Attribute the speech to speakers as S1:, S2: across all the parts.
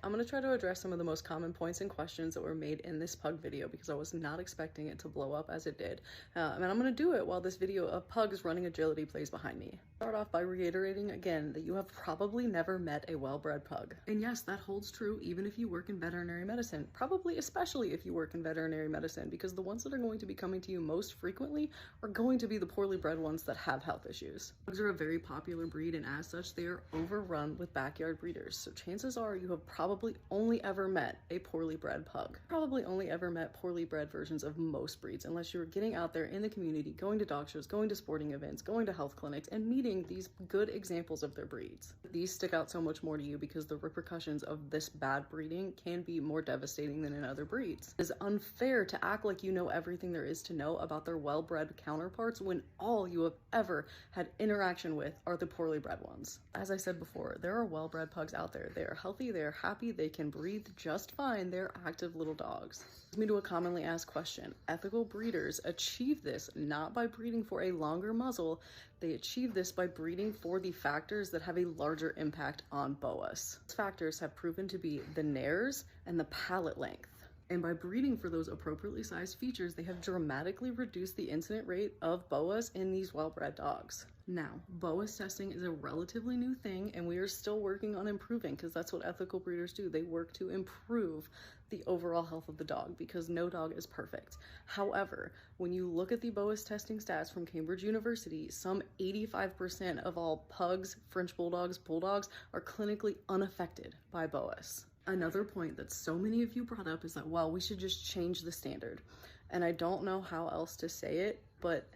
S1: I'm going to try to address some of the most common points and questions that were made in this pug video because I was not expecting it to blow up as it did. And I'm going to do it while this video of pugs running agility plays behind me. Start off by reiterating again that you have probably never met a well-bred pug. And yes, that holds true even if you work in veterinary medicine, probably especially if you work in veterinary medicine, because the ones that are going to be coming to you most frequently are going to be the poorly bred ones that have health issues. Pugs are a very popular breed, and as such they are overrun with backyard breeders, so chances are you have probably only ever met a poorly bred pug. Probably only ever met poorly bred versions of most breeds, unless you were getting out there in the community, going to dog shows, going to sporting events, going to health clinics, and meeting these good examples of their breeds. These stick out so much more to you because the repercussions of this bad breeding can be more devastating than in other breeds. It is unfair to act like you know everything there is to know about their well-bred counterparts when all you have ever had interaction with are the poorly bred ones. As I said before, there are well-bred pugs out there. They are healthy, they are happy, they can breathe just fine, they're active little dogs. This leads me to a commonly asked question. Ethical breeders achieve this not by breeding for a longer muzzle, they achieve this by breeding for the factors that have a larger impact on boas. These factors have proven to be the nares and the palate length. And by breeding for those appropriately sized features, they have dramatically reduced the incident rate of boas in these well-bred dogs. Now, boas testing is a relatively new thing, and we are still working on improving because that's what ethical breeders do. They work to improve the overall health of the dog because no dog is perfect. However, when you look at the boas testing stats from Cambridge University, some 85% of all pugs, French bulldogs, bulldogs are clinically unaffected by boas. Another point that so many of you brought up is that, well, we should just change the standard. And I don't know how else to say it, but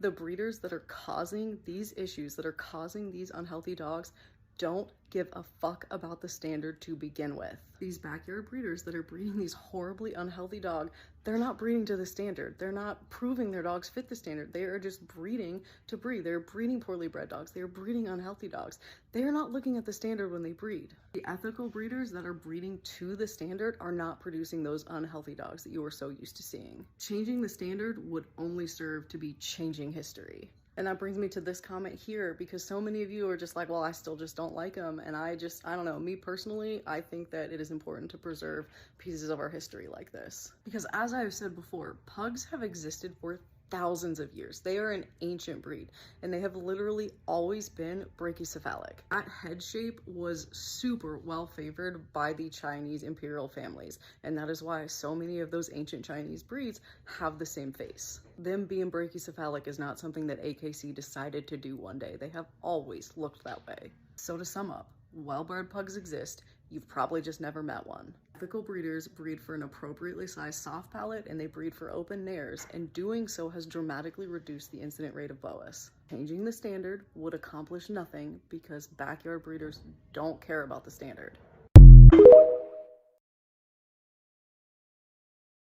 S1: the breeders that are causing these issues, that are causing these unhealthy dogs, don't give a fuck about the standard to begin with. These backyard breeders that are breeding these horribly unhealthy dogs, they're not breeding to the standard. They're not proving their dogs fit the standard. They are just breeding to breed. They're breeding poorly bred dogs. They're breeding unhealthy dogs. They are not looking at the standard when they breed. The ethical breeders that are breeding to the standard are not producing those unhealthy dogs that you are so used to seeing. Changing the standard would only serve to be changing history. And that brings me to this comment here, because so many of you are just like, well, I still just don't like them. And I don't know, me personally, I think that it is important to preserve pieces of our history like this. Because as I've said before, pugs have existed for thousands of years. They are an ancient breed, and they have literally always been brachycephalic. That head shape was super well favored by the Chinese imperial families, and that is why so many of those ancient Chinese breeds have the same face. Them being brachycephalic is not something that AKC decided to do one day. They have always looked that way. So to sum up, well-bred pugs exist. You've probably just never met one. Ethical breeders breed for an appropriately sized soft palate, and they breed for open nares, and doing so has dramatically reduced the incident rate of boas. Changing the standard would accomplish nothing because backyard breeders don't care about the standard.